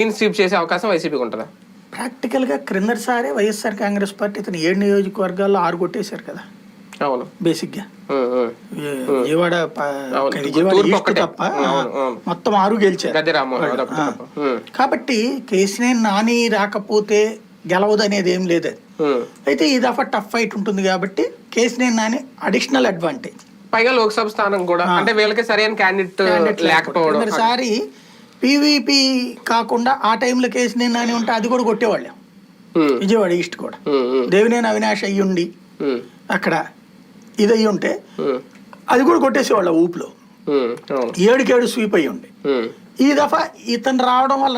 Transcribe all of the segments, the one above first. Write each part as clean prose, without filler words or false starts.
Clean sweep చేసే అవకాశం వైసీపీకి ఉంటుందా? ప్రాక్టికల్గా క్రిందటిసారి వైఎస్ఆర్ కాంగ్రెస్ పార్టీ ఇతను 7 నియోజకవర్గాల్లో 6 కొట్టేశారు కదా. అవును, బేసిక్గా విజయవాడ ఈస్ట్ తప్ప మొత్తం 6 గెలిచారు. కాబట్టి కేసినేని నాని రాకపోతే గెలవదు అనేది ఏం లేదు. అయితే ఈ దఫా టఫ్ ఫైట్ ఉంటుంది కాబట్టి కేసినేని నాని అడిషనల్ అడ్వాంటేజ్. పైగా లోక్సభ స్థానం కూడా అంటే వీళ్ళకి సరైన క్యాండిడేట్ లేకపోవడం. ఒకసారి పీవీపీ కాకుండా ఆ టైంలో కేసినేని నాని ఉంటే అది కూడా కొట్టేవాళ్ళం. విజయవాడ ఈస్ట్ కూడా దేవినేని అవినాష్ అయ్యుండి అక్కడ ఇది అయ్యి ఉంటే అది కూడా కొట్టేసేవాళ్ళ ఊపులో. 7 స్వీప్ అయ్యి ఉండే. ఈ దఫా ఇతను రావడం వల్ల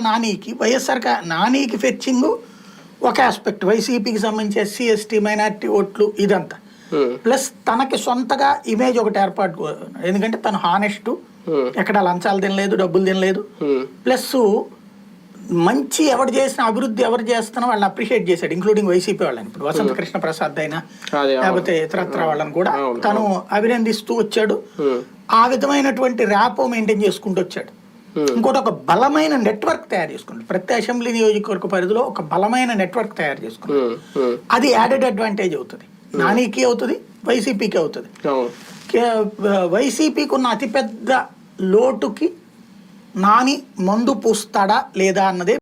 నానికి ఫెచ్చింగ్ ఒక ఆస్పెక్ట్, వైసీపీకి సంబంధించి ఎస్సీ ఎస్టీ మైనారిటీ ఓట్లు ఇదంతా, ప్లస్ తనకి సొంతగా ఇమేజ్ ఒకటి ఏర్పాటు. ఎందుకంటే తను హానెస్ట్, ఎక్కడ లంచాలు తినలేదు, డబ్బులు తినలేదు, ప్లస్ మంచి ఎవరు చేసిన అభివృద్ధి ఎవరు చేస్తున్నా వాళ్ళని అప్రిషియేట్ చేశాడు, ఇంక్లూడింగ్ వైసీపీ వాళ్ళని. ఇప్పుడు వసంత కృష్ణ ప్రసాద్ అయినా లేకపోతే ఇతరత్ర వాళ్ళని కూడా తను అభినందిస్తూ వచ్చాడు. ఆ విధమైనటువంటి ర్యాపో మెయింటైన్ చేసుకుంటూ వచ్చాడు. ఇంకోటి ఒక బలమైన నెట్వర్క్ తయారు చేసుకుంటాడు. ప్రతి అసెంబ్లీ నియోజకవర్గ పరిధిలో ఒక బలమైన నెట్వర్క్ తయారు చేసుకుంటాడు. అది యాడెడ్ అడ్వాంటేజ్ అవుతుంది, నానికి అవుతుంది, వైసీపీకి అవుతుంది. వైసీపీకి ఉన్న అతిపెద్ద లోటుకి నాని మందు పూస్తాడా లేదా అన్నదే